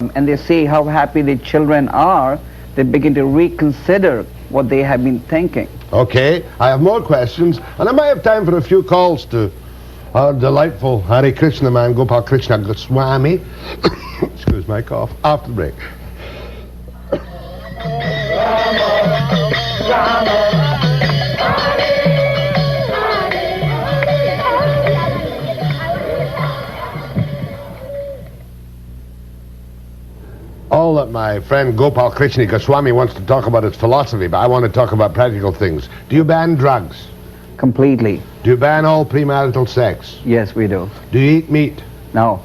come and they see how happy the children are, they begin to reconsider what they have been thinking. Okay, I have more questions, and I might have time for a few calls to our delightful Hare Krishna man, Gopal Krishna Goswami. Excuse my cough. After the break. All that my friend Gopal Krishna Goswami wants to talk about is philosophy, but I want to talk about practical things. Do you ban drugs? Completely. Do you ban all premarital sex? Yes, we do. Do you eat meat? No.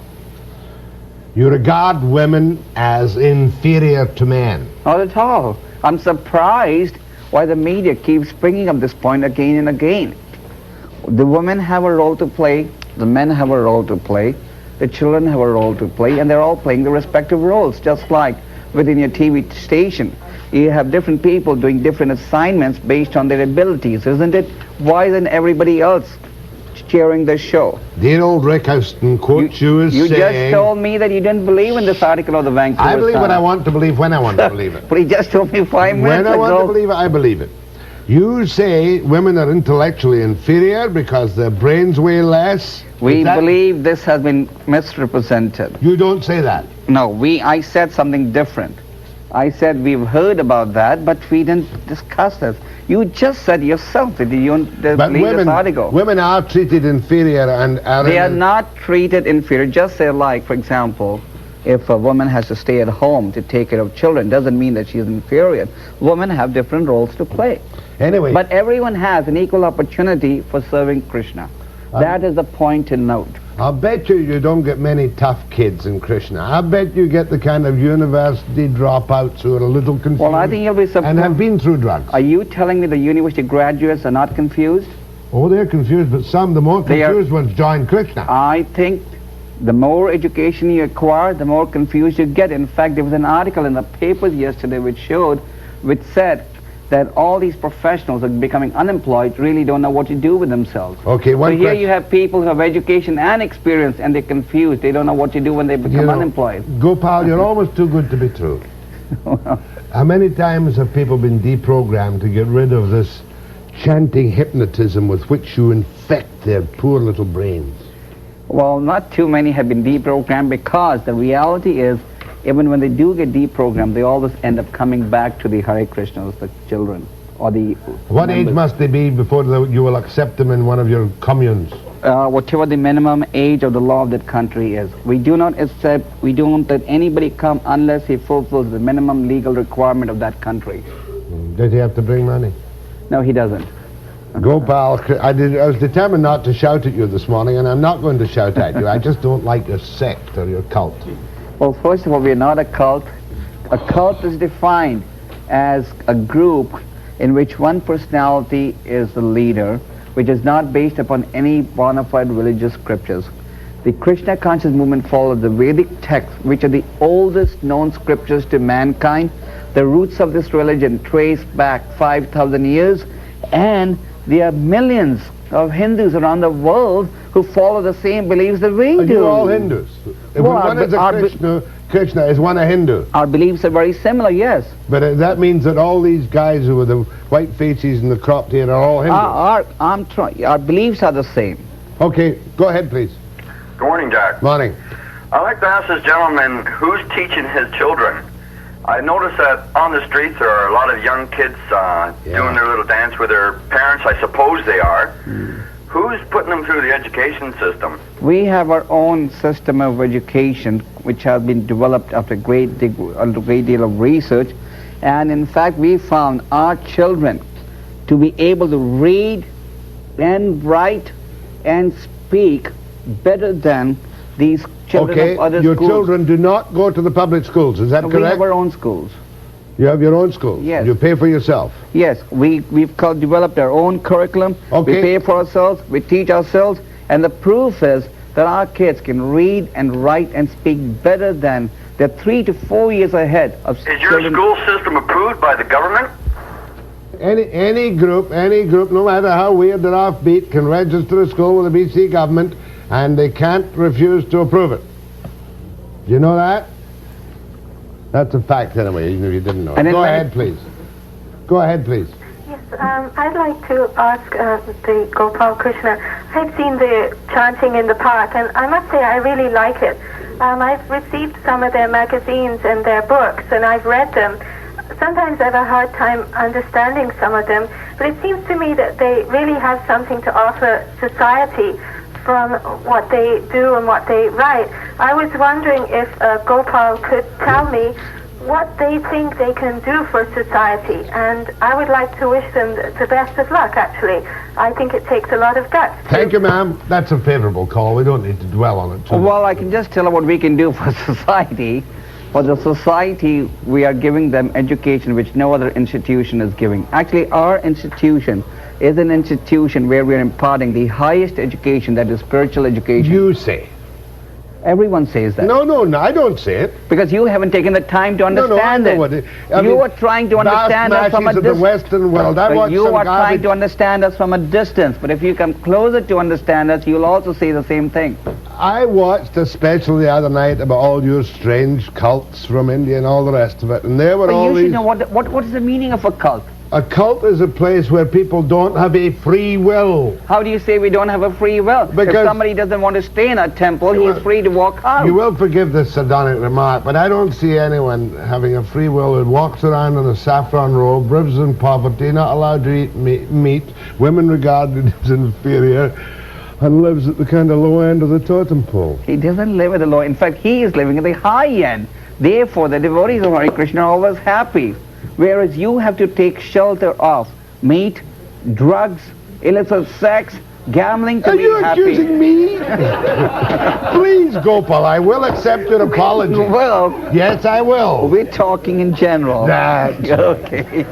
You regard women as inferior to men? Not at all. I'm surprised why the media keeps bringing up this point again and again. The women have a role to play, the men have a role to play, the children have a role to play, and they're all playing their respective roles, just like within your TV station. You have different people doing different assignments based on their abilities, isn't it? Why isn't everybody else cheering the show? Dear old Rick Houston quotes you as saying... You just told me that you didn't believe in this article of the Vancouver I believe Sun. what I want to believe when I want to believe it. But he just told me 5 minutes ago. When I want to believe it, I believe it. You say women are intellectually inferior because their brains weigh less? We believe this has been misrepresented. You don't say that. No, I said something different. I said we've heard about that, but we didn't discuss this. You just said yourself that you don't believe this article. Women are treated inferior and are... They are not treated inferior. Just say, like, for example, if a woman has to stay at home to take care of children, doesn't mean that she's inferior. Women have different roles to play. Anyway. But everyone has an equal opportunity for serving Krishna. That is the point to note. I'll bet you don't get many tough kids in Krishna. I bet you get the kind of university dropouts who are a little confused. Well, I think you'll be surprised. And have been through drugs. Are you telling me the university graduates are not confused? Oh, they're confused, but the more confused ones join Krishna. I think the more education you acquire, the more confused you get. In fact, there was an article in the papers yesterday which said that all these professionals are becoming unemployed, really don't know what to do with themselves. Okay, so here you have people who have education and experience, and they're confused. They don't know what to do when they become unemployed. Gopal, you're almost too good to be true. How many times have people been deprogrammed to get rid of this chanting hypnotism with which you infect their poor little brains? Well, not too many have been deprogrammed, because the reality is, even when they do get deprogrammed, they always end up coming back to the Hare Krishnas, the children, or the... What age must they be before you will accept them in one of your communes? Whatever the minimum age of the law of that country is. We do not let anybody come unless he fulfills the minimum legal requirement of that country. Does he have to bring money? No, he doesn't. Gopal, I was determined not to shout at you this morning, and I'm not going to shout at you. I just don't like your sect or your cult. Well, first of all, we are not a cult. A cult is defined as a group in which one personality is the leader, which is not based upon any bona fide religious scriptures. The Krishna conscious movement follows the Vedic texts, which are the oldest known scriptures to mankind. The roots of this religion trace back 5,000 years, and there are millions of Hindus around the world who follow the same beliefs that we do. Are you all Hindus? If one is a Krishna, is one a Hindu? Our beliefs are very similar, yes. But that means that all these guys who with the white faces and the cropped hair are all Hindus? Our beliefs are the same. Okay, go ahead, please. Good morning, Jack. Morning. I'd like to ask this gentleman who's teaching his children. I noticed that on the streets there are a lot of young kids doing their little dance with their parents. I suppose they are. Who's putting them through the education system? We have our own system of education, which has been developed after a great deal of research. And in fact, we found our children to be able to read and write and speak better than these children of other schools. Your children do not go to the public schools, is that correct? We have our own schools. You have your own schools? Yes. You pay for yourself? Yes, we've developed our own curriculum. Okay. We pay for ourselves, we teach ourselves, and the proof is that our kids can read and write and speak better than they're 3 to 4 years ahead of Is your school system approved by the government? Any group, no matter how weird or offbeat, can register a school with the BC government, and they can't refuse to approve it. Do you know that? That's a fact anyway, even if you didn't know. And Go ahead, please. Go ahead, please. Yes, I'd like to ask the Gopal Krishna. I've seen the chanting in the park, and I must say I really like it. I've received some of their magazines and their books, and I've read them. Sometimes I have a hard time understanding some of them, but it seems to me that they really have something to offer society from what they do and what they write. I was wondering if Gopal could tell me what they think they can do for society, and I would like to wish them the best of luck, actually. I think it takes a lot of guts. Thank you, ma'am. That's a favorable call. We don't need to dwell on it too much. Well, I can just tell them what we can do for society. For the society, we are giving them education which no other institution is giving. Actually, our institution is an institution where we are imparting the highest education, that is spiritual education. You say. Everyone says that. No, I don't say it. Because you haven't taken the time to understand I know it. I You mean, are trying to understand us from a of the distance. Western world. I watch You some are trying garbage. to understand us from a distance. But if you come closer to understand us, you'll also say the same thing. I watched a special the other night about all your strange cults from India and all the rest of it, and there were But all you should these... know what is the meaning of a cult. A cult is a place where people don't have a free will. How do you say we don't have a free will? Because- if somebody doesn't want to stay in a temple, he is free to walk out. You will forgive this sardonic remark, but I don't see anyone having a free will who walks around in a saffron robe, lives in poverty, not allowed to eat meat, women regarded as inferior, and lives at the kind of low end of the totem pole. He doesn't live at the low. In fact, he is living at the high end. Therefore, the devotees of Hare Krishna are always happy. Whereas you have to take shelter of meat, drugs, illicit sex, gambling to Are be you happy. accusing me? Please, Gopal, I will accept your apology. Well, Yes, I will. we're talking in general. That's Okay.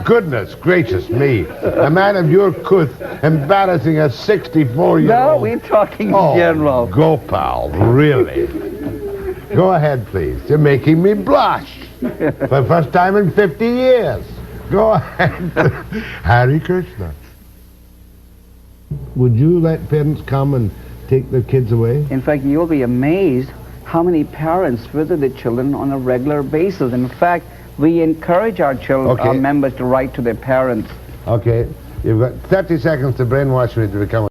Goodness gracious me. A man of your couth embarrassing a 64-year-old. No, we're talking in general. Gopal, really? Go ahead, please. You're making me blush. For the first time in 50 years. Go ahead. Hare Krishna. Would you let parents come and take their kids away? In fact, you'll be amazed how many parents visit the children on a regular basis. In fact, we encourage our children, our members to write to their parents. Okay. You've got 30 seconds to brainwash me to become